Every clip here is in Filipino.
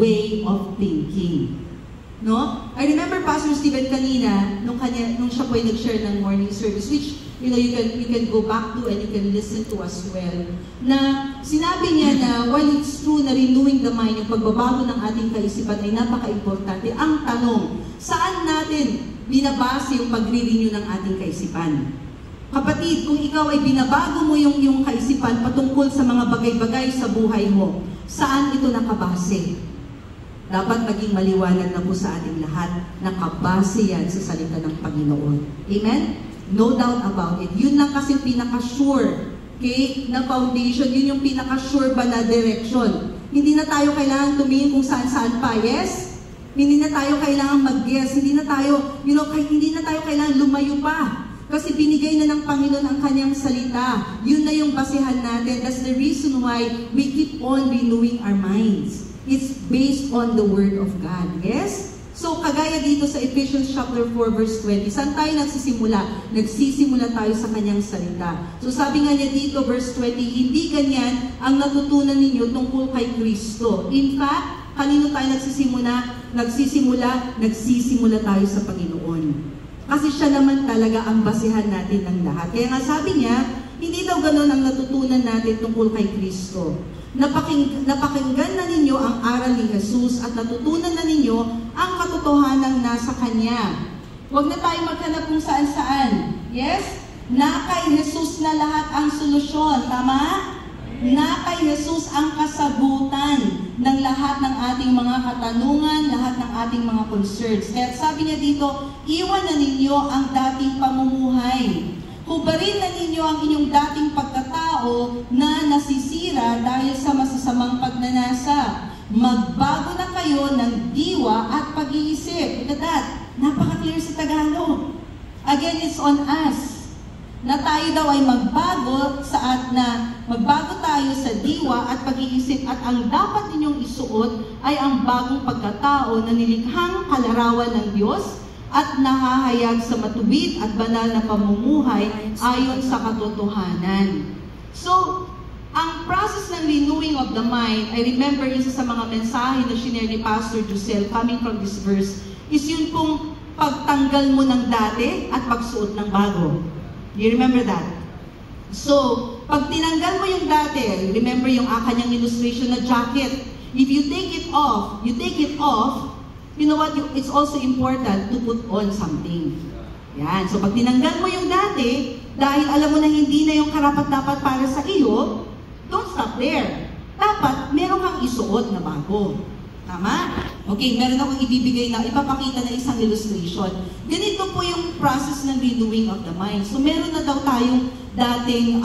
way of thinking. No? I remember Pastor Steven kanina, nung siya po ay nag-share ng morning service, which, you can go back to and you can listen to as well, na sinabi niya na, while it's true na renewing the mind, yung pagbabago ng ating kaisipan ay napaka-importante. Ang tanong, saan natin binabase yung pagre-renew ng ating kaisipan? Kapatid, kung ikaw ay binabago mo yung kaisipan patungkol sa mga bagay-bagay sa buhay mo, saan ito nakabase? Dapat maging maliwanag na po sa ating lahat, nakabase yan sa salita ng Panginoon. Amen? No doubt about it. Yun lang kasi pinaka-sure, okay, na foundation, yun yung pinaka-sure ba na direction. Hindi na tayo kailangan tumingin kung saan-saan pa, yes? Hindi na tayo kailangan mag-guess, hindi na tayo kailangan lumayo pa. Kasi binigay na ng Panginoon ang kanyang salita. Yun na yung basehan natin. That's the reason why we keep on renewing our minds. It's based on the Word of God. Yes? So, kagaya dito sa Ephesians chapter 4, verse 20, saan tayo nagsisimula? Nagsisimula tayo sa kanyang salita. So, sabi nga niya dito, verse 20, hindi ganyan ang natutunan ninyo tungkol kay Kristo. In fact, kanino tayo nagsisimula tayo sa Panginoon. Kasi siya naman talaga ang basehan natin ng lahat. Kaya nga sabi niya, hindi daw ganun ang natutunan natin tungkol kay Kristo. Napakinggan na ninyo ang aral ni Jesus at natutunan na ninyo ang katotohanan nasa Kanya. Huwag na tayo maghanap kung saan-saan. Yes? Na kay Jesus na lahat ang solusyon. Tama? Na kay Jesus ang kasagutan ng lahat ng ating mga katanungan, lahat ng ating mga concerns. Kaya sabi niya dito, iwan na ninyo ang dating pamumuhay. Hubarin na ninyo ang inyong dating pagkatao na nasisira dahil sa masasamang pagnanasa. Magbago na kayo ng diwa at pag-iisip. Look at that. Napaka-clear sa Tagalog. Again, it's on us. Na tayo daw ay magbago tayo sa diwa at pag-iisip at ang dapat ninyong isuot ay ang bagong pagkatao na nilikhang kalarawan ng Diyos at nahahayag sa matuwid at banal na pamumuhay ayon sa katotohanan. So, ang process ng renewing of the mind, I remember isa sa mga mensahe na shinare ni Pastor Giselle coming from this verse, is yun pong pagtanggal mo ng dati at pagsuot ng bago. You remember that? So, pag tinanggal mo yung dati, remember yung kanyang illustration na jacket, if you take it off, you know what? It's also important to put on something. Yan. So, pag tinanggal mo yung dati, dahil alam mo na hindi na yung karapat-dapat para sa iyo, don't stop there. Dapat, meron kang isuot na bago. Tama? Okay, meron akong ipapakita na isang illustration. Ganito po yung process ng renewing of the mind. So, meron na daw tayong dating,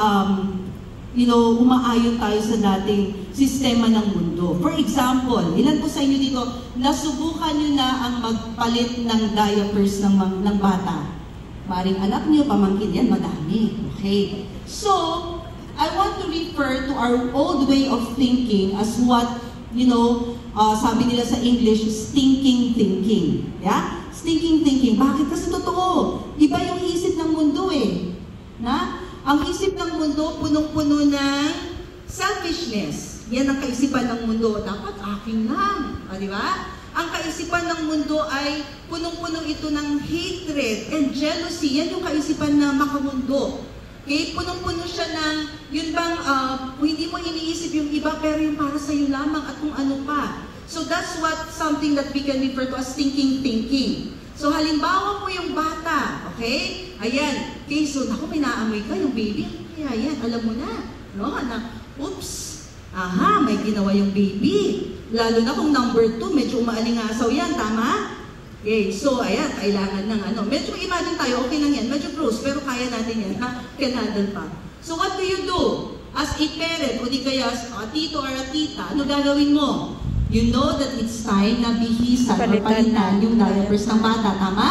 umaayon tayo sa dating sistema ng mundo. For example, ilan po sa inyo dito, nasubukan nyo na ang magpalit ng diapers ng bata? Maring anak nyo, pamangkin yan, madami. Okay. So, I want to refer to our old way of thinking as what, sabi nila sa English, stinking thinking. Yeah? Stinking thinking. Bakit? Kasi totoo. Iba yung isip ng mundo eh. Ang isip ng mundo, punong-puno ng selfishness. Yan ang kaisipan ng mundo. Dapat akin lang. Di ba? Ang kaisipan ng mundo ay punong-puno ito ng hatred and jealousy. Yan yung kaisipan na makamundo. Okay? Punong-puno siya ng, yun bang, hindi mo iniisip yung iba, pero yung para sa'yo lamang at kung ano pa. So that's something that we can refer to as thinking thinking. So halimbawa mo yung bata, okay? Ayan. Okay, so naku, may naamoy ka, yung baby. Kaya yan, alam mo na. No? Oops. Aha, may ginawa yung baby. Lalo na kung number 2, medyo umaalingasaw yan, tama? Okay, so ayan, kailangan ng medyo imagine tayo, okay lang yan, medyo gross, pero kaya natin yan, can handle pa. So what do you do? As a parent, o di kaya a tito or a tita, ano gagawin mo? You know that it's time na bihisan o palitan yung diapers ng bata, tama?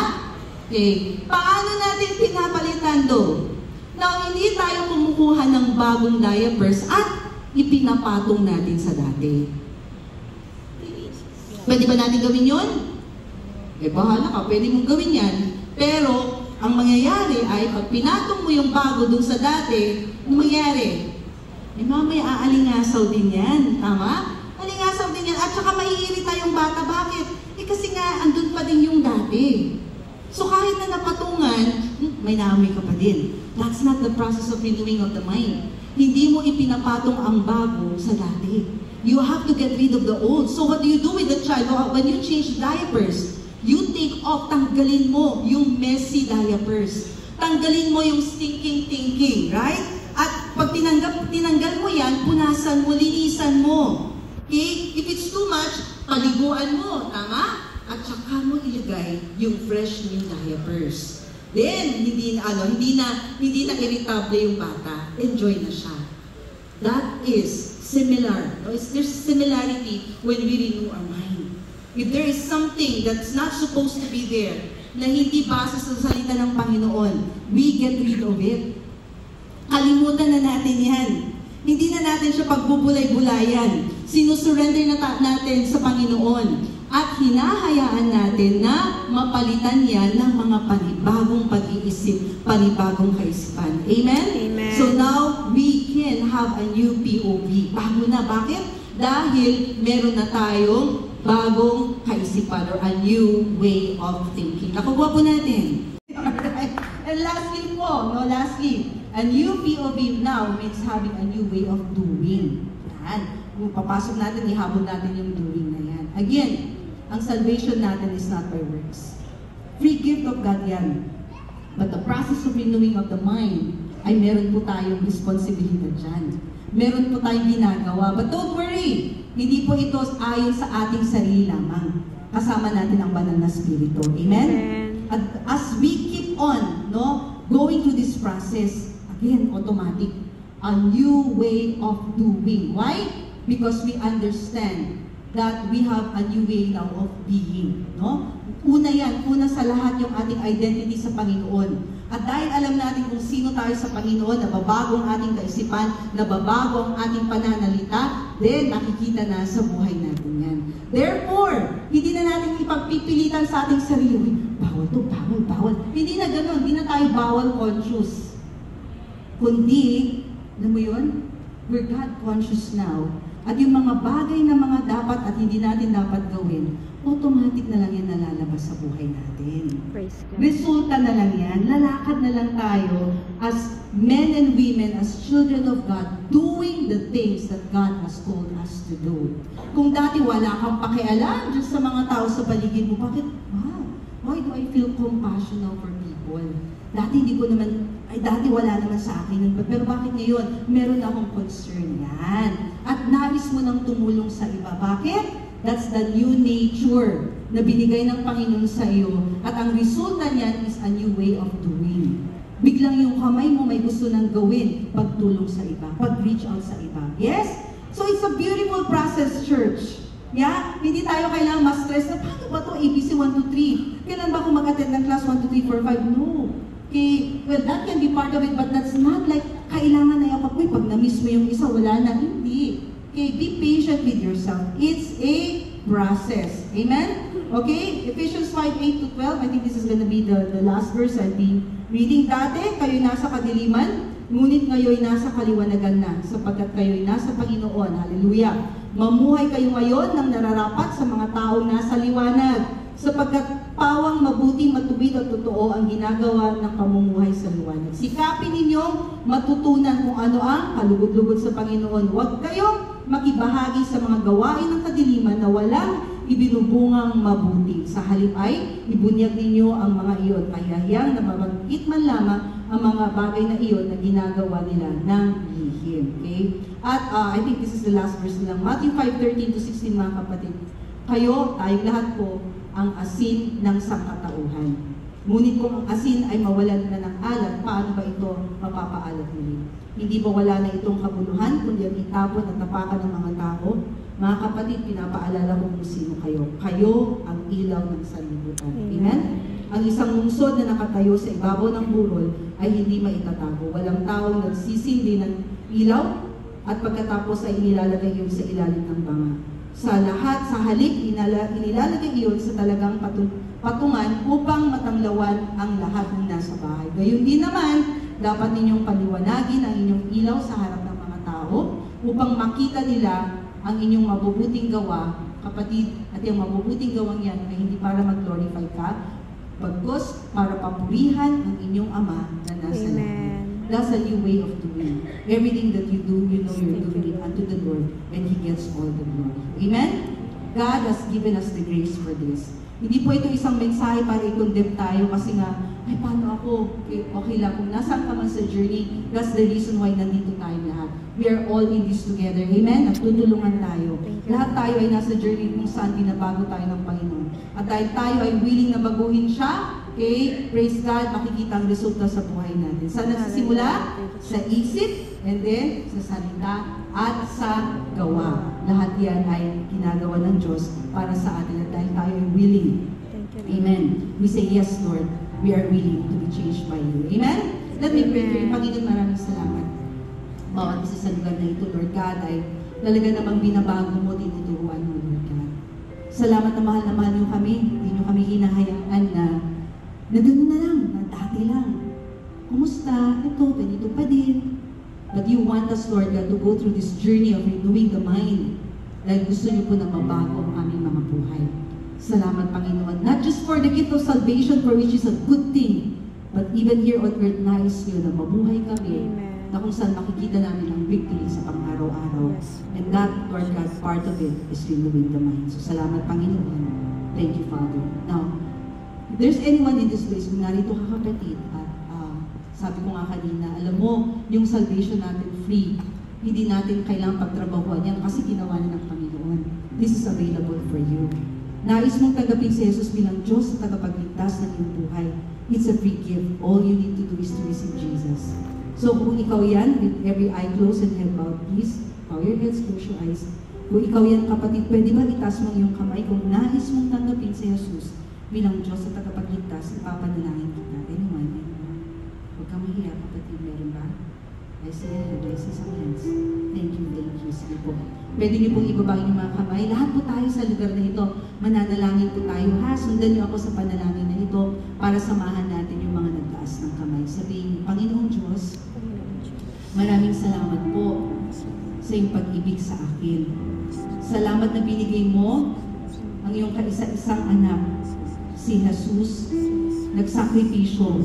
Okay, paano natin pinapalitan do? Now, hindi tayo kumukuha ng bagong diapers at ipinapatong natin sa dati. Pwede ba natin gawin yun? Bahala ka, pwede mong gawin yan. Pero, ang mangyayari ay, pag pinatong mo yung bago dun sa dati, ano mangyayari? Mamaya aalingasaw din yan. Tama? Alingasaw din yan. At saka maiirita may naamoy ka pa din. That's not the process of renewing of the mind. Hindi mo ipinapatong ang bago sa dati. You have to get rid of the old. So what do you do with the child? When you change diapers, you take off, tanggalin mo yung messy diapers. Tanggalin mo yung stinking thinking, right? At pag tinanggal mo yan, punasan mo, linisan mo. Okay? If it's too much, paliguan mo. Tama? At saka mo ilagay yung fresh new diapers. Then, hindi na irritable yung bata. Enjoy na siya. That is similar. There's similarity when we renew our mind. If there is something that's not supposed to be there, na hindi base sa salita ng Panginoon, we get rid of it. Kalimutan na natin yan. Hindi na natin siya pagbubulay-bulayan. Sinusurrender na natin sa Panginoon. At hinahayaan natin na mapalitan yan ng mga panibagong pag-iisip, panibagong kaisipan. Amen? Amen. So now, we can have a new POV. Bago na. Bakit? Dahil meron na tayong bagong kaisipan or a new way of thinking. Nakuha po natin. Alright. And lastly, a new POV now means having a new way of doing. Yan. Kung papasok natin, ihabol natin yung doing na yan. Again, ang salvation natin is not by works. Free gift of God yan. But the process of renewing of the mind, ay meron po tayong responsibilidad dyan. Meron po tayong ginagawa. But don't worry, hindi po ito ayon sa ating sarili lamang. Kasama natin ang banal na spirito. Amen? At as we keep on going through this process, again, automatic, a new way of doing. Why? Because we understand that we have a new way now of being. Una yan, una sa lahat yung ating identity sa Panginoon. At dahil alam natin kung sino tayo sa Panginoon, nababago ang ating kaisipan, nababago ang ating pananalita, then nakikita na sa buhay natin yan. Therefore, hindi na natin ipagpipilitan sa ating sarili, bawal to, bawal. Hindi na gano'n, hindi na tayo bawal conscious. Kundi, alam mo yun? We're God conscious now. At yung mga bagay na mga dapat at hindi natin dapat gawin, automatic na lang yan nalalabas sa buhay natin. Praise God. Resulta na lang yan. Lalakad na lang tayo as men and women, as children of God, doing the things that God has told us to do. Kung dati wala kang pakialam dyan sa mga tao sa paligid mo, bakit? Wow, why do I feel compassion for people? Dati dati wala naman sa akin. Pero bakit ngayon? Meron akong concern yan. At nais mo nang tumulong sa iba. Bakit? That's the new nature na binigay ng Panginoon sa iyo. At ang resulta niyan is a new way of doing. Biglang yung kamay mo may gusto nang gawin, pagtulong sa iba, pag-reach out sa iba. Yes? So it's a beautiful process, church. Yeah? Hindi tayo kailangan ma-stress na, paano ba ito? ABC 1, 2, 3. Kailan ba ako mag-attend ng class 1, 2, 3, 4, 5? No. Okay, well, that can be part of it, but that's not like, kailangan na yakap mo, pag na-miss mo yung isa, wala na. Hindi. Okay, be patient with yourself. It's a process. Amen? Okay, Ephesians 5:8-12, I think this is gonna be the last verse I'll be reading. Dati, kayo'y nasa kadiliman, ngunit ngayon nasa kaliwanagan na, sapagkat kayo'y nasa Panginoon. Hallelujah. Mamuhay kayo ngayon ng nararapat sa mga taong nasa liwanag, sapagkat pawang mabuti, matuwid at totoo ang ginagawa ng pamumuhay sa liwanag. Sikapin ninyong matutunan kung ano ang kalugod-lugod sa Panginoon. Huwag kayong makibahagi sa mga gawain ng kadiliman na walang ibinubungang mabuti. Sa halip ay ibunyag ninyo ang mga iyon. Kahiyahiyang na mabangkit man lamang ang mga bagay na iyon na ginagawa nila ng lihim. Okay? At I think this is the last verse lang. Matthew 5:13-16, mga kapatid. Kayo, tayong lahat po, ang asin ng sangkatauhan. Ngunit kung ang asin ay mawalan na ng alat, paano ba ito mapapaalat muli? Hindi ba wala na itong kabuluhan, kundi ang itapon at tapakan ng mga tao? Mga kapatid, pinapaalala ko kung sino kayo. Kayo ang ilaw ng sanlibutan. Amen? Ang isang lungsod na nakatayo sa ibabaw ng burol ay hindi maitatago. Walang taong nagsisindi ng ilaw at pagkatapos ay inilalagay yun sa ilalim ng banga. Sa lahat, sa halip, inilalagay iyon sa talagang patungan upang matanglawan ang lahat ng nasa bahay. Gayon din naman, dapat ninyong paliwanagin ang inyong ilaw sa harap ng mga tao upang makita nila ang inyong mabubuting gawa, kapatid, at yung mabubuting gawang yan ay hindi para mag-glorify ka, Pagkos, para papurihan ang inyong Ama na nasa langit. That's a new way of doing. Everything that you do, you know you're doing it unto the Lord, and He gets all the glory. Amen? God has given us the grace for this. Hindi po ito isang mensahe para i-condemn tayo kasi nga, ay paano ako? Okay lang. Kung nasaan ka man sa journey, that's the reason why nandito tayo lahat. We are all in this together. Amen? Nagtutulungan tayo. Lahat tayo ay nasa journey kung saan binabago tayo ng Panginoon. At dahil tayo ay willing na baguhin siya, okay, praise God, makikita ang resulta sa buhay natin. Saan nagsisimula? Sa isip, and then sa salita, at sa gawa. Lahat yan ay ginagawa ng Diyos para sa atin at dahil tayo ay willing. Amen. We say, yes, Lord, we are willing to be changed by you. Amen? Let me pray for you. Panginoon, maraming salamat. Bawat isa sa lugar na ito, Lord God, ay talaga namang binabago mo, tinuturuan mo, Lord God. Salamat na mahal niyo kami. Hindi niyo kami hinahayaan na gano'n na lang, na dati lang. Kumusta? Ito, ganito pa din. But you want us, Lord God, to go through this journey of renewing the mind. Dahil gusto niyo po na mabago ang aming mga buhay. Salamat, Panginoon. Not just for the gift of salvation, for which is a good thing, but even here on earth, nais niyo na mabuhay kami. Na kung saan makikita namin ang victory sa pang-araw-araw. And that, Lord God, part of it is renewing the mind. So, salamat, Panginoon. Thank you, Father. Now, if there's anyone in this place, kung narito ka kapatid, at sabi ko nga kanina, alam mo, yung salvation natin free, hindi natin kailangang pagtrabahuan yan kasi ginawa na ng Panginoon. This is available for you. Nais mong tanggapin si Jesus bilang Diyos sa tagapagligtas ng iyong buhay. It's a free gift. All you need to do is to receive Jesus. So kung ikaw yan, with every eye closed and head bowed, please, bow your heads, close your eyes. Kung ikaw yan, kapatid, pwede ba itaas mo iyong kamay? Kung nais mong tanggapin si Jesus bilang Diyos sa tagapagligtas, ipapanalangin kita. Anyone? Huwag kang mahiya, kapatid, meron ba? I see some hands. Thank you. Sige po. Pwede niyo pong ibaba yung mga kamay. Lahat po tayo sa lugar na ito, mananalangin po tayo, ha? Sundan niyo ako sa panalangin na ito para samahan natin yung mga nagtaas ng kamay. Sabihin, Panginoong Diyos, maraming salamat po sa iyong pag-ibig sa akin. Salamat na binigay mo ang iyong kaisa-isang anak, si Jesus, nagsakripisyo,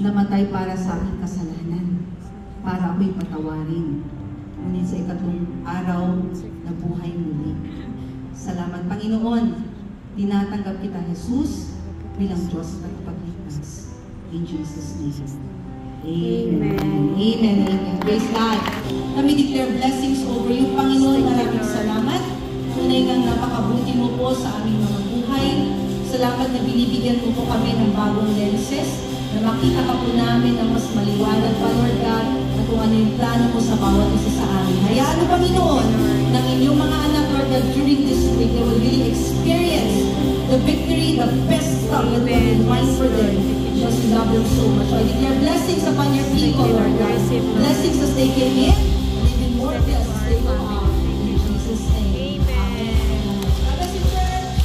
namatay para sa aking kasalanan, para ako'y patawarin. Ngunit sa ikatlong araw na buhay muli. Salamat, Panginoon. Tinatanggap kita, Jesus, bilang Diyos na kapagligtas. In Jesus' name. Amen. Amen. Amen. Praise God. Kami declare blessings over you, Panginoon. Maraming salamat. Tunay kang napakabuti mo po sa aming mga buhay. Salamat na binibigyan mo po kami ng bagong lenses, na makita ka po namin ng mas maliwanag pa, Lord God, na kung ano yung plano mo sa bawat isa sa amin. Hayaan mo, Panginoon, ng inyong mga anak, Lord God, during this week, they will really experience the victory, the best stuff that we will find for them. Because we love them so much. So I declare blessings upon your people, Lord God. Blessings as they came in, and even more blessings as they go out. In Jesus' name. Amen. God bless you, church.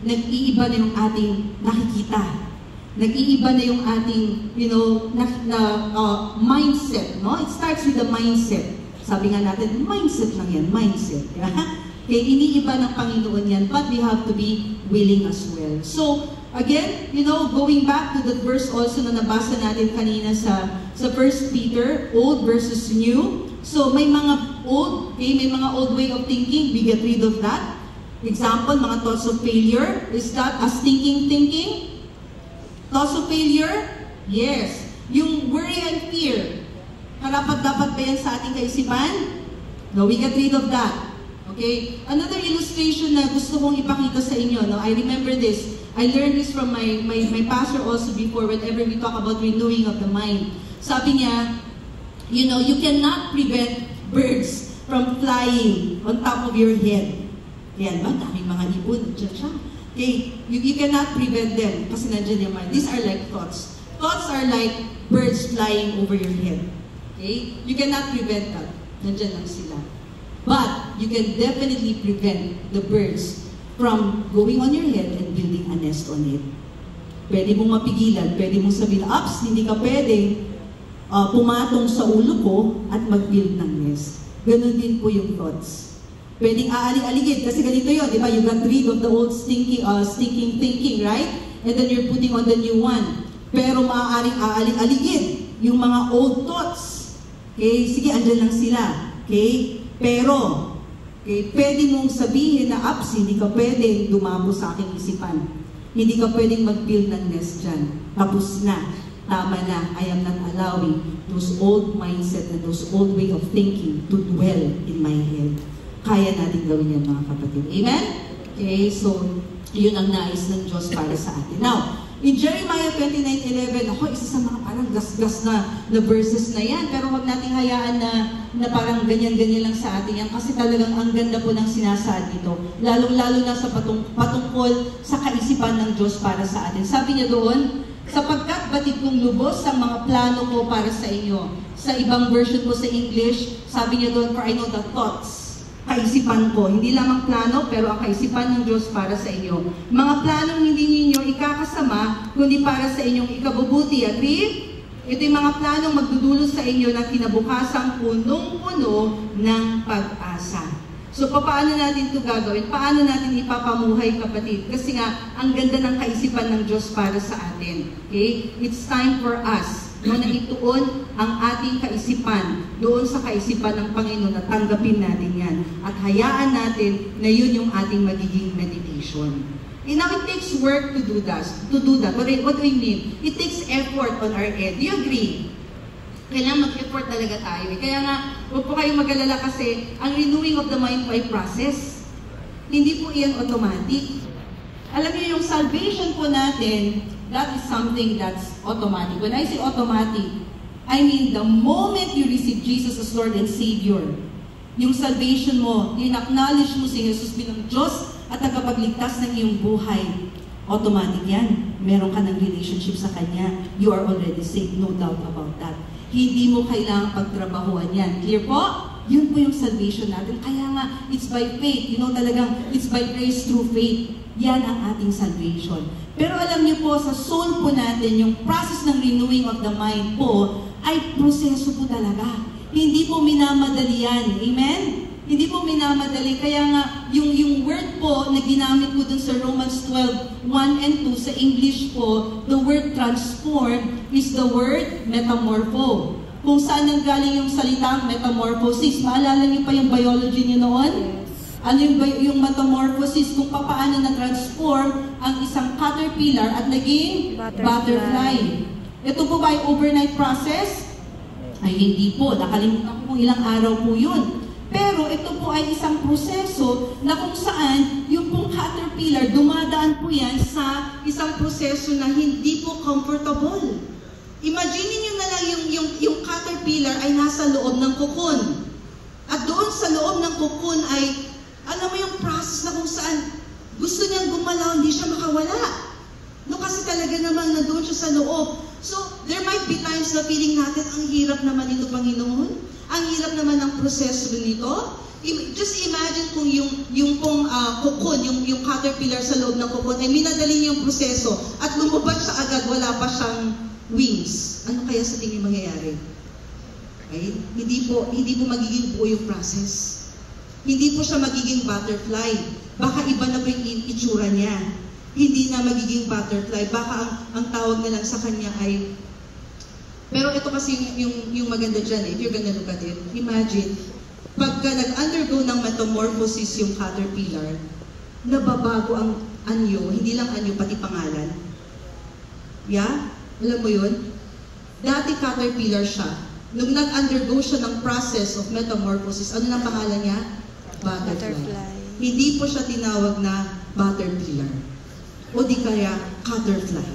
Nag-iiba na yung ating nakikita. Nag-iiba na yung ating, mindset, no? It starts with the mindset. Sabi nga natin, mindset lang yan, mindset. Kaya iniiba ng Panginoon yan, but we have to be willing as well. So, again, going back to that verse also na nabasa natin kanina sa 1 Peter, old versus new. So, may mga old way of thinking, we get rid of that. Example, mga thoughts of failure. Is that us thinking? Thoughts of failure? Yes. Yung worry and fear, karapat-dapat ba yan sa ating kaisipan? No, we get rid of that. Okay? Another illustration na gusto kong ipakita sa inyo, no? I remember this. I learned this from my pastor also before whenever we talk about renewing of the mind. Sabi niya, you know, you cannot prevent birds from flying on top of your head. Yan ba? Daming mga ibon. Diyan siya. Okay? You cannot prevent them kasi nandiyan yung mind. These are like thoughts. Thoughts are like birds flying over your head. Okay? You cannot prevent that. Nandiyan lang sila. But you can definitely prevent the birds from going on your head and building a nest on it. Pwede mong mapigilan, pwede mong sabihin, "Ups, hindi ka pwedeng pumatong sa ulo ko at mag-build ng nest." Ganon din po yung thoughts. Pwedeng aalig-aligid, kasi ganito yun, di ba? You got rid of the old stinking thinking, right? And then you're putting on the new one. Pero maaaring aalig-aligid yung mga old thoughts. Okay? Sige, andyan lang sila. Okay? Pero, okay, pwede mong sabihin na, "Ups, hindi ka pwedeng dumamo sa aking isipan. Hindi ka pwedeng mag-build ng nest dyan. Tapos na. Tama na. I am not allowing those old mindset and those old way of thinking to dwell in my head." Kaya natin gawin yan, mga kapatid. Amen? Okay, so, yun ang nais ng Diyos para sa atin. Now, in Jeremiah 29:11, ako, isa sa mga parang gas-gas na verses na yan, pero huwag nating hayaan na parang ganyan-ganyan lang sa atin yan, kasi talagang ang ganda po ng sinasaad dito, lalong-lalo na sa patungkol sa kaisipan ng Diyos para sa atin. Sabi niya doon, "Sapagkat batid kong lubos ang mga plano ko para sa inyo." Sa ibang version po sa English, sabi niya doon, "For I know the thoughts," kaisipan ko. Hindi lamang plano, pero ang kaisipan ng Diyos para sa inyo. Mga planong hindi ninyo ikakasama, kundi para sa inyong ikabubuti. Agree? Ito yung mga planong magdudulot sa inyo ng kinabukasang punong-puno ng pag-asa. So, paano natin ito gagawin? Paano natin ipapamuhay, kapatid? Kasi nga, ang ganda ng kaisipan ng Diyos para sa atin. Okay? It's time for us na ituon ang ating kaisipan doon sa kaisipan ng Panginoon at tanggapin natin yan. At hayaan natin na yun yung ating magiging meditation. And now, it takes work to do that. What do we mean? It takes effort on our end. Do you agree? Kailangan mag-effort talaga tayo. Kaya nga, huwag po kayong mag-alala kasi ang renewing of the mind po ay process. Hindi po iyan automatic. Alam niyo, yung salvation po natin, that is something that's automatic. When I say automatic, I mean the moment you receive Jesus as Lord and Savior, yung salvation mo, in-acknowledge mo si Jesus bilang Diyos at tagapagligtas ng iyong buhay, automatic yan. Meron ka ng relationship sa Kanya. You are already saved, no doubt about that. Hindi mo kailangang pagtrabahuan yan. Clear po? Yun po yung salvation natin. Kaya nga, it's by faith. You know, talagang, it's by grace through faith. Yan ang ating salvation. Pero alam niyo po, sa soul po natin, yung process ng renewing of the mind po, ay proseso po talaga. Hindi po minamadali yan. Amen? Hindi po minamadali. Kaya nga, yung word po na ginamit ko dun sa Romans 12:1 and 2, sa English po, the word transform is the word metamorpho. Kung saan nanggaling yung salitang metamorphosis. Maalala niyo pa yung biology niyo noon? Ano yung metamorphosis, kung paano na-transform ang isang caterpillar at naging butterfly. Ito po ba ay overnight process? Ay hindi po. Nakalimutan ko kung ilang araw po yun. Pero ito po ay isang proseso na kung saan yung pong caterpillar, dumadaan po yan sa isang proseso na hindi po comfortable. Imagine niyo na lang yung caterpillar ay nasa loob ng cocoon. At doon sa loob ng cocoon ay, alam mo yung process na kung saan gusto niyang gumalaw, hindi siya makawala. No, kasi talaga naman na doon siya sa loob. So, there might be times na feeling natin, ang hirap naman ito, Panginoon. Ang hirap naman ng proseso nito. Just imagine kung yung pong cocoon, yung caterpillar sa loob ng cocoon, ay minadali niya yung proseso at lumabas siya agad, wala pa siyang wings. Ano kaya sa tingin mangyayari? Okay? Hindi po magiging buo yung process. Hindi po siya magiging butterfly. Baka iba na po yung itsura niya. Hindi na magiging butterfly. Baka ang tawag na lang sa kanya ay... Pero ito kasi yung maganda dyan eh. If you're gonna look at it, imagine, pagka nag-undergo ng metamorphosis yung caterpillar, nababago ang anyo, hindi lang anyo, pati pangalan. Yeah? Alam mo yun? Dati caterpillar siya. Nung nag-undergo siya ng process of metamorphosis, ano na pangalan niya? Butterfly. Hindi po siya tinawag na butterfly. O di kaya butterfly.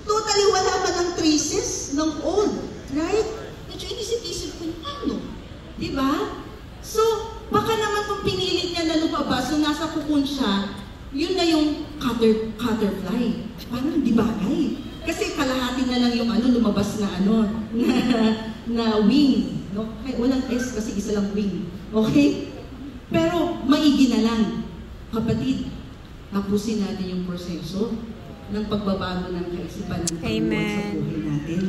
Totally wala man ang traces ng old. Right? Medyo inisip-isip ko, ano? Diba? So, baka naman kung pinilit niya na lumabas, so nasa kukun siya, yun na yung butterfly. Parang di bagay. Kasi kalahati na lang yung lumabas na na wing. No? Walang S kasi isa lang wing. Okay? Pero maigi na lang. Kapatid, tapusin natin yung proseso ng pagbabago ng kaisipan ng Panginoon sa buhay natin.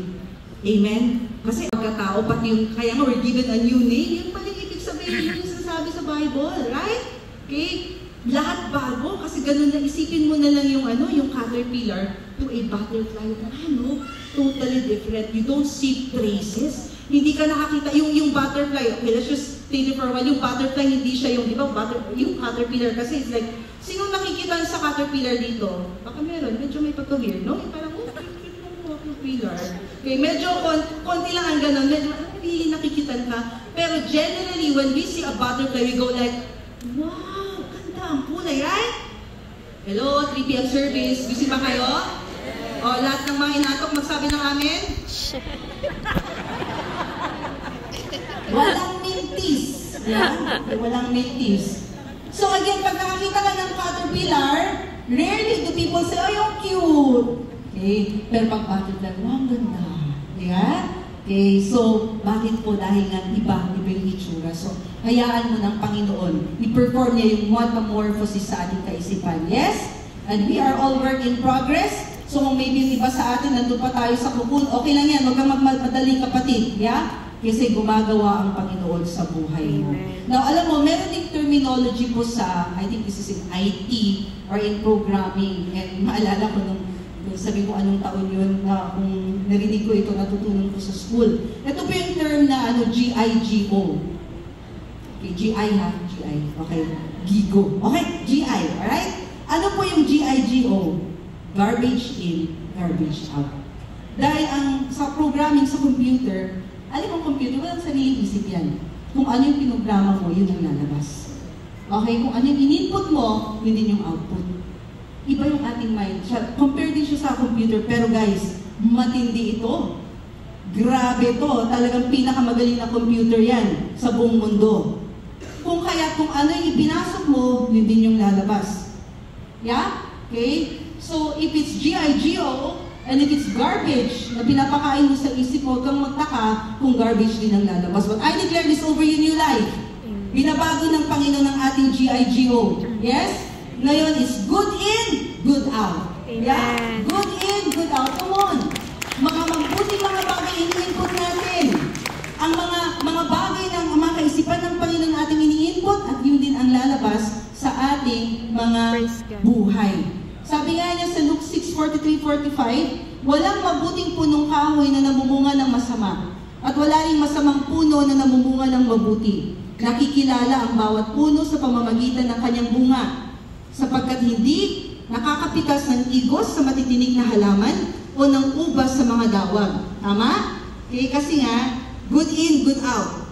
Amen? Kasi pagkatao, pati yung, kaya nga we're given a new name, yung pala ibig sabihin yung sinasabi sa Bible, right? Okay? Lahat bago, kasi ganun na, isipin mo na lang yung yung caterpillar to a butterfly. Totally different. You don't see traces. Hindi ka nakakita, yung butterfly, okay, let's just take it for a while, yung butterfly, hindi siya yung, yung caterpillar, kasi it's like, sino nakikita sa caterpillar dito? Baka meron, medyo may pagka-weird, no? Yung parang, cute ng caterpillar. Okay, medyo konti lang ang ganun, medyo, hindi nakikitan ka. Pero generally, when we see a butterfly, we go like, wow, ganda ang kulay, right? Hello, 3 PM service, busy ba kayo? O, lahat ng mga inatok, magsabi ng amin? Walang mintis. Yeah? Walang mintis. So again, pag nakakita ka ng caterpillar, rarely do people say, oh, yung cute. Okay? Pero pag butterfly, wow, ang ganda. Yeah? Okay, so bakit po? Dahil nga iba yung itsura. So, hayaan mo ng Panginoon. I-perform niya yung metamorphosis sa ating kaisipan. Yes? And we are all work in progress. So kung maybe yung iba sa atin, nandun pa tayo sa kukun, okay lang yan. Huwag kang magmadali, kapatid. Yeah? Kasi gumagawa ang Panginoon sa buhay mo. Now, alam mo, meron ding terminology po sa, I think this is in IT or in programming. And maalala ko nung sabi ko anong taon yun, na kung narinig ko ito, natutunan ko sa school. Ito po yung term na GIGO. Okay, GI ha? GI. Okay. GIGO. Okay, GI. Alright? Ano po yung GIGO? Garbage in, garbage out. Dahil sa programming sa computer, alam mo, computer, walang sariling isip yan. Kung ano yung pinograma mo, yun ang lalabas. Okay? Kung ano yung in-input mo, yun din yung output. Iba yung ating mind. Compare din siya sa computer, pero guys, matindi ito. Grabe to. Talagang pinakamagaling na computer yan sa buong mundo. Kung ano yung ipinasok mo, yun din yung lalabas. Yeah? Okay? So, if it's GIGO, and if it's garbage na pinapakain mo sa isip mo, huwag kang magtaka kung garbage din ang lalabas. But I declare this over your new life. Binabago ng Panginoon ng ating GIGO. Yes? Ngayon is good in, good out. Yeah? Good in, good out. Come on. Mga mabuting mga bagay ini-input natin. Ang mga bagay ng mga kaisipan ng Panginoon ating ini-input at yun din ang lalabas sa ating mga buhay. Sabi nga niya sa Luke 6:43-45, walang mabuting punong kahoy na namumunga ng masama, at wala ring masamang puno na namumunga ng mabuti. Nakikilala ang bawat puno sa pamamagitan ng kanyang bunga, sapagkat hindi nakakapitas ng igos sa matitinig na halaman o ng ubas sa mga dawag. Tama? Okay, kasi nga, good in, good out.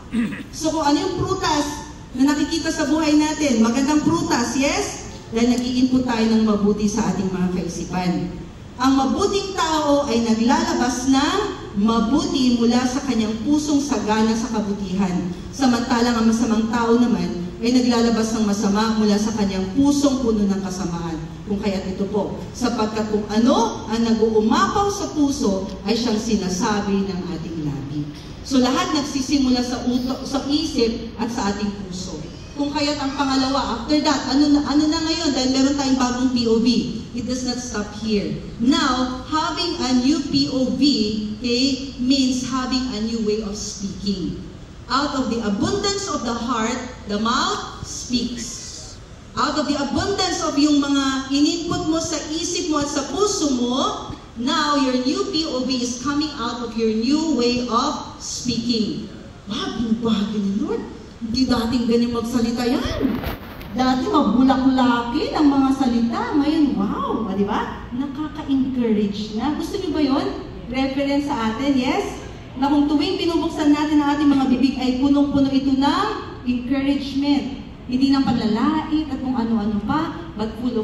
So kung ano yung prutas na nakikita sa buhay natin, magandang prutas, yes? Dahil nag-i-input tayo ng mabuti sa ating mga kaisipan. Ang mabuting tao ay naglalabas ng mabuti mula sa kanyang pusong sagana sa kabutihan. Samantalang ang masamang tao naman ay naglalabas ng masama mula sa kanyang pusong puno ng kasamaan. Kung kaya't ito po, sapagkat kung ano ang nag-uumapaw sa puso ay siyang sinasabi ng ating labi. So lahat nagsisimula sa isip at sa ating puso. Kung kaya't ang pangalawa, after that, ano na ngayon? Dahil meron tayong bagong POV. It does not stop here. Now, having a new POV, okay, means having a new way of speaking. Out of the abundance of the heart, the mouth speaks. Out of the abundance of yung mga in-input mo sa isip mo at sa puso mo, now your new POV is coming out of your new way of speaking. Wow, binubahagi ni Lord. Hindi dating ganyan magsalita yan. Dati mabulak-laki ng mga salita. Ngayon, wow, di ba? Nakakainis. encourage na. Gusto niyo ba yun? Reference sa atin, yes? Na kung tuwing pinubuksan natin ang ating mga bibig ay punong-puno ito ng encouragement. Hindi ng paglalait at kung ano-ano pa, but full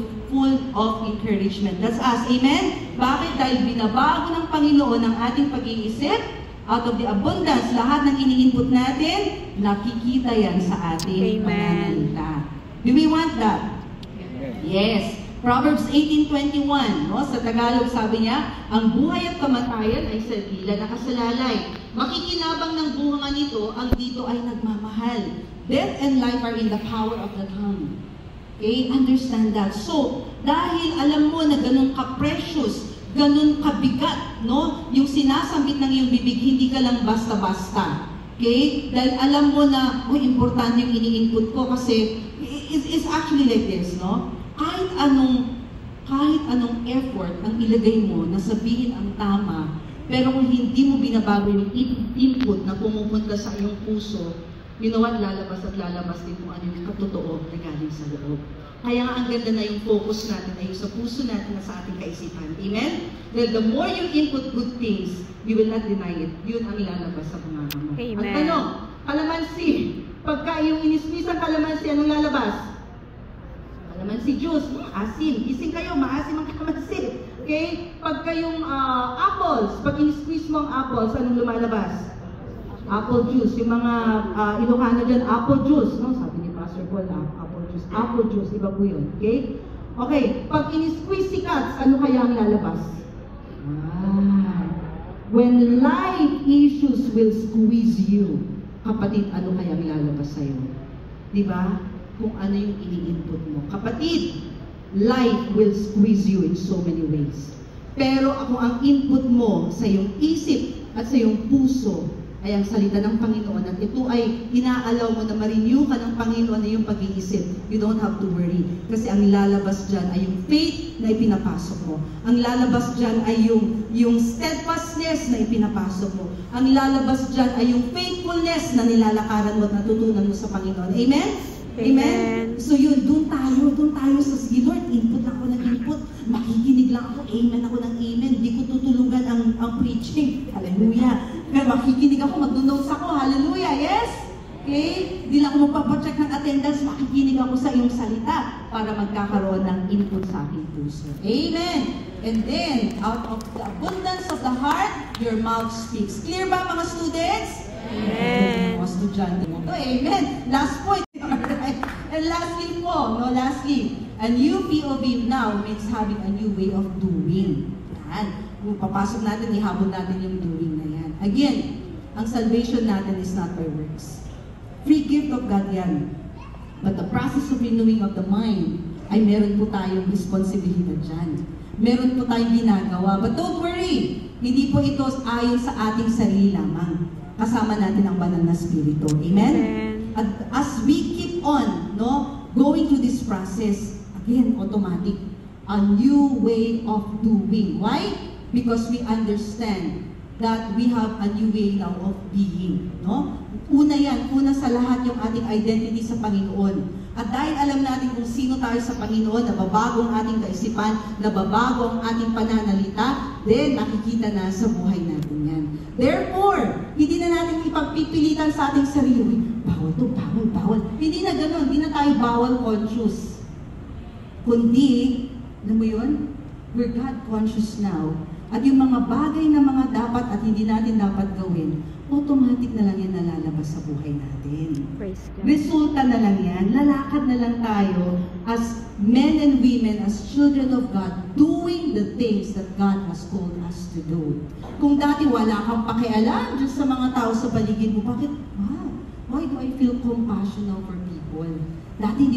of encouragement. That's us. Amen? Bakit? Dahil binabago ng Panginoon ang ating pag-iisip. Out of the abundance, lahat ng ini-input natin, nakikita yan sa ating pananalita. Do we want that? Yes. Proverbs 18:21, no? Sa Tagalog sabi niya, ang buhay at kamatayan ay sa dila nakasalalay. Makikinabang ng bunga nito, ang dito ay nagmamahal. Death and life are in the power of the tongue. Okay? Understand that. So, dahil alam mo na ganun ka-precious, ganun kabigat, no? Yung sinasambit ng iyong bibig, hindi ka lang basta-basta. Okay? Dahil alam mo na, importante yung ini-input ko kasi it's actually like this, no? Kahit anong effort ang ilagay mo na sabihin ang tama, pero kung hindi mo binabago yung input na pumupunta sa iyong puso, you know what, lalabas at lalabas din kung ano yung katotoo na galing sa loob. Kaya nga ang ganda na yung focus natin ay yung sa puso natin na sa ating kaisipan. Amen? Well, the more you input good things, you will not deny it. Yun ang lalabas sa bunganga mo. Amen. Ang tanong, kalamansi. Pagka yung inisqueeze ang kalamansi, anong lalabas? Kalamansi juice. Asim. Gising kayo, maasim ang kalamansi. Okay? Pagka yung apples, pag inisqueeze mo ang apples, anong lumalabas? Apple juice. Yung mga Ilocano dyan, apple juice. No? Sabi ni Pastor Paul, apple juice. Apple juice, iba po yun. Okay? Okay, pag in-squeeze si Cats, ano kaya ang lalabas? When life issues will squeeze you, kapatid, ano kaya ang lalabas sa'yo? Diba? Kung ano yung ini-input mo. Kapatid, life will squeeze you in so many ways. Pero kung ang input mo sa iyong isip at sa iyong puso ay ang salita ng Panginoon at ito ay inaalaw mo na ma-renew ka ng Panginoon na yung pag-iisip, you don't have to worry. Kasi ang lalabas dyan ay yung faith na ipinapasok mo. Ang lalabas dyan ay yung steadfastness na ipinapasok mo. Ang lalabas dyan ay yung faithfulness na nilalakaran mo at natutunan mo sa Panginoon. Amen? Amen? So yun, doon tayo sa sige, Lord, input ako ng input. Makikinig lang ako, amen ako ng amen. Hindi ko tutulungan ang preaching. Hallelujah. Kaya makikinig ako, mag-notes ako. Hallelujah. Yes? Okay? Hindi lang ako magpapacheck ng attendance. Makikinig ako sa iyong salita para magkakaroon ng input sa aking puso. Amen. And then, out of the abundance of the heart, your mouth speaks. Clear ba mga students? Amen. Mga estudyante mo. Amen. Last point. Alright. And lastly po, lastly, a new POV now means having a new way of doing. Yan. Kung papasok natin, ihabol natin yung doing na yan. Again, ang salvation natin is not by works. Free gift of God yan. But the process of renewing of the mind, ay meron po tayong responsibilidad dyan. Meron po tayong ginagawa. But don't worry, hindi po ito ayon sa ating sarili lamang. Kasama natin ang banal na spirito. Amen? At as we keep on, going through this process, again, automatic, a new way of doing. Why? Because we understand that we have a new way now of being. Una yan, una sa lahat yung ating identity sa Panginoon. At dahil alam natin kung sino tayo sa Panginoon, nababago ang ating kaisipan, nababago ang ating pananalita, then nakikita na sa buhay natin yan. Therefore, hindi na natin ipagpipilitan sa ating sarili, bawal to, bawal. Hindi na gano'n, hindi na tayo bawal conscious. Kundi, alam mo yun? We're God conscious now. At yung mga bagay na mga dapat at hindi natin dapat gawin, automatic na lang yan nalalabas sa buhay natin. Praise God. Resulta na lang yan. Lalakad na lang tayo as men and women, as children of God, doing the things that God has called us to do. Kung dati wala kang pakialam dyan sa mga tao sa paligid mo, bakit? Why do I feel compassion now for people? Dati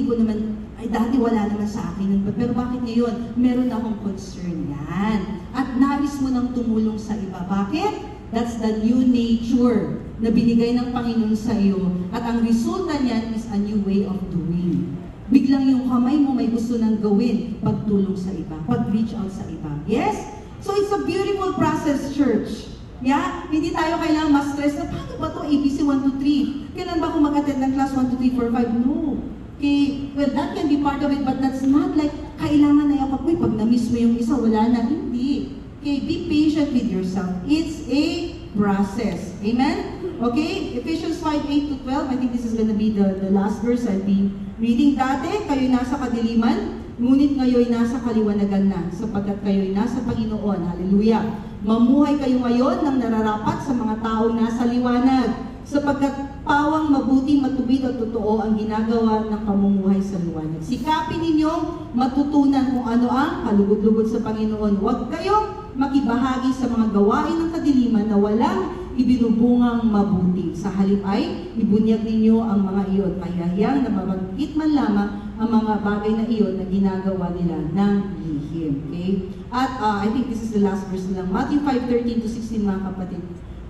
dati wala naman sa akin. Pero bakit ngayon? Meron akong concern yan. At nais mo nang tumulong sa iba. Bakit? That's the new nature na binigay ng Panginoon sa iyo. At ang resulta niyan is a new way of doing. Biglang yung kamay mo may gusto nang gawin, pagtulong sa iba, pag-reach out sa iba. Yes? So it's a beautiful process, church. Yeah? Hindi tayo kailangan ma-stress na, paano ba ito? ABC 1, 2, 3. Kailan ba ako mag-attend ng class 1, 2, 3, 4, 5? No. Okay, well, that can be part of it, but that's not like, kailangan na ako, pag na-miss mo yung isa, wala na. Hindi. Okay, be patient with yourself. It's a process. Amen? Okay, Ephesians 5:8-12. I think this is gonna be the last verse I'll be reading. Dati, kayo nasa kadiliman, ngunit ngayon nasa kaliwanagan na, sapagkat kayo'y nasa Panginoon. Hallelujah. Mamuhay kayo ngayon ng nararapat sa mga taong nasa liwanag, sapagkat pawang mabuti, matuwid at totoo ang ginagawa ng pamumuhay sa liwanag. Sikapin ninyong matutunan kung ano ang kalugod-lugod sa Panginoon. Huwag kayong makibahagi sa mga gawain ng kadiliman na walang ibinubungang mabuti. Sa halip ay ibunyag ninyo ang mga iyon. Pahiyahiyang na mabagkit man lamang ang mga bagay na iyon na ginagawa nila ng lihim. Okay? At I think this is the last verse lang. Matthew 5:13-16, mga kapatid.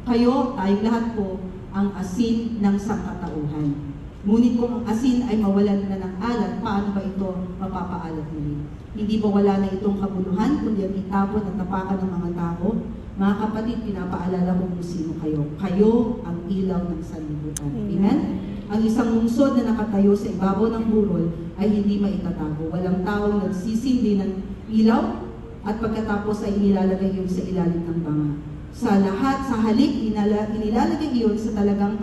Kayo, tayong lahat po, ang asin ng sangkatauhan. Ngunit kung ang asin ay mawalan na ng alat, paano ba ito mapapaalat muli? Hindi ba wala na itong kabuluhan, kundi ang itapon at tapakan ng mga tao? Mga kapatid, pinapaalala ko kung sino kayo. Kayo ang ilaw ng sanlibutan. Amen? Ang isang lungsod na nakatayo sa ibabaw ng burol ay hindi maitatago. Walang taong nagsisindi ng ilaw at pagkatapos ay inilalagay yun sa ilalim ng banga. Sa lahat, sa halip, inilalagay iyon sa talagang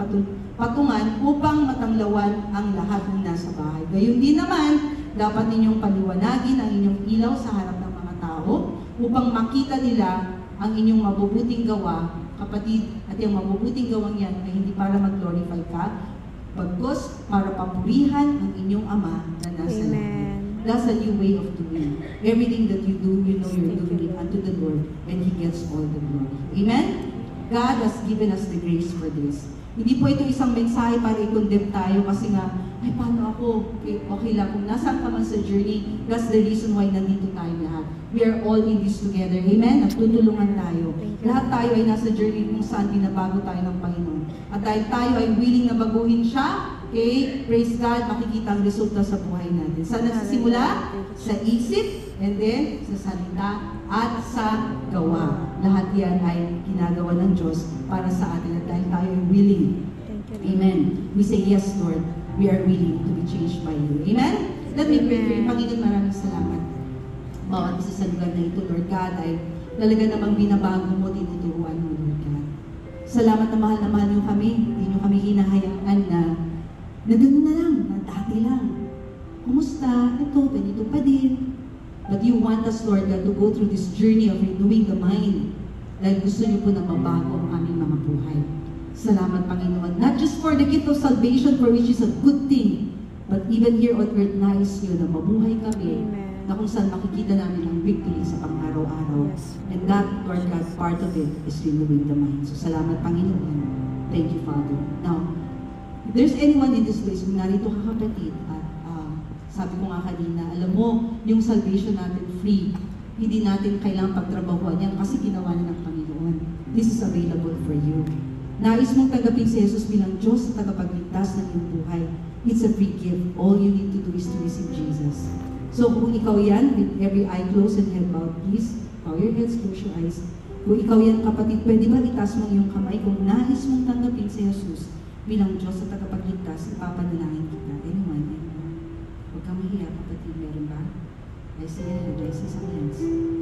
patungan upang matanglawan ang lahat ng nasa bahay. Gayon din naman, dapat ninyong paliwanagin ang inyong ilaw sa harap ng mga tao upang makita nila ang inyong mabubuting gawa, kapatid, at yung mabubuting gawang yan ay hindi para mag-glorify ka, bagkus para papurihan ang inyong Ama na nasa langit. That's a new way of doing. Everything that you do, you know you're doing it unto the Lord, and He gets all the glory. Amen? God has given us the grace for this. Hindi po ito isang mensahe para i-condemn tayo kasi nga, ay paano ako? Okay lang. Kung nasaan ka man sa journey, that's the reason why nandito tayo lahat. We are all in this together. Amen? At tutulungan tayo. Lahat tayo ay nasa journey kung saan binabago tayo ng Panginoon. At dahil tayo ay willing na baguhin siya, okay, praise God, makikita ang resulta sa buhay natin. Saan nagsisimula? Sa isip, and then sa salita, at sa gawa. Lahat yan ay ginagawa ng Diyos para sa atin at dahil tayo ay willing. Amen. We say, yes, Lord, we are willing to be changed by you. Amen? Let me pray for you. Panginoon, maraming salamat. Bawat isa sa lugar na ito, Lord God, ay talaga namang binabago mo, tinuturuan mo, Lord God. Salamat na mahal niyo kami. Hindi niyo kami hinahayaan na gano'n na lang, na dati lang. Kumusta? Ito, ganito pa din. But you want us, Lord God, to go through this journey of renewing the mind. Dahil gusto niyo po na mabago ang aming mga buhay. Salamat, Panginoon. Not just for the gift of salvation, for which is a good thing, but even here on earth, nais niyo na mabuhay kami. Amen. Na kung saan makikita namin ang victory sa pang-araw-araw. Yes. And that, Lord God, part of it is renewing the mind. So, salamat, Panginoon. Thank you, Father. Now, if there's anyone in this place, kung narito ka kapatid, at sabi ko nga kanina, alam mo, yung salvation natin free, hindi natin kailangang pagtrabahuan yan kasi ginawa na ng Panginoon. This is available for you. Nais mong tanggapin si Jesus bilang Diyos at tagapagligtas ng iyong buhay. It's a free gift. All you need to do is to receive Jesus. So kung ikaw yan, with every eye closed and head bowed, please, bow your heads, close your eyes. Kung ikaw yan, kapatid, pwede ba itaas mo iyong kamay? Kung nais mong tanggapin si Jesus bilang Diyos at tagapagligtas, ipapanalangin kita. Anyone? Huwag kang mahiya, kapatid. Meron ba? I see a hand. I see some hands.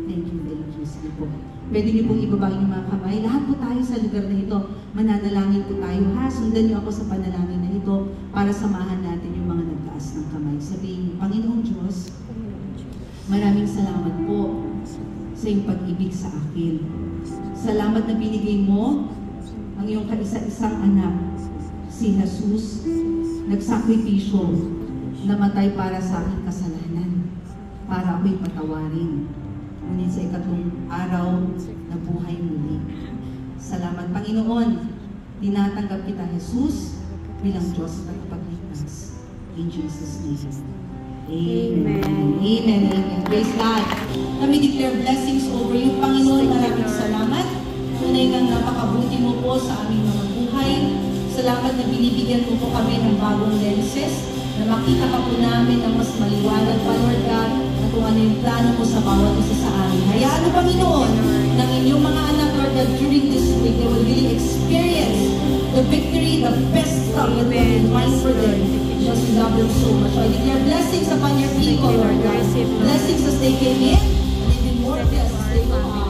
Thank you. Sige po. Pwede niyo pong ibaba yung mga kamay. Lahat po tayo sa lugar na ito. Mananalangin po tayo. Ha? Sundan niyo ako sa panalangin na ito para samahan natin yung mga nagtaas ng kamay. Sabihin, Panginoong Diyos, maraming salamat po sa iyong pag-ibig sa akin. Salamat na binigay mo ang iyong kaisa-isang anak, si Jesus, nagsakripisyo, namatay para sa aking kasalanan, para ako'y patawarin. Ngunit sa ikatlong araw na buhay muli. Salamat, Panginoon. Tinatanggap kita, Jesus, bilang Diyos at tagapagligtas. In Jesus' name. Amen. Amen. Amen. Praise God. Kami declare blessings over you, Panginoon. Maraming salamat. Tunay kang napakabuti mo po sa aming mga buhay. Salamat na binibigyan mo po kami ng bagong lenses, na makita ka po namin ng mas maliwanag pa, Lord God, na kung ano yung plano mo sa bawat isa sa amin. Hayaan mo, Panginoon, ng inyong mga anak, Lord God, during this week, they will really experience the victory, the best stuff that we can find for them. Because we love them so much. So I declare blessings upon your people, Lord God. Blessings as they came in, and even more blessings as they go out.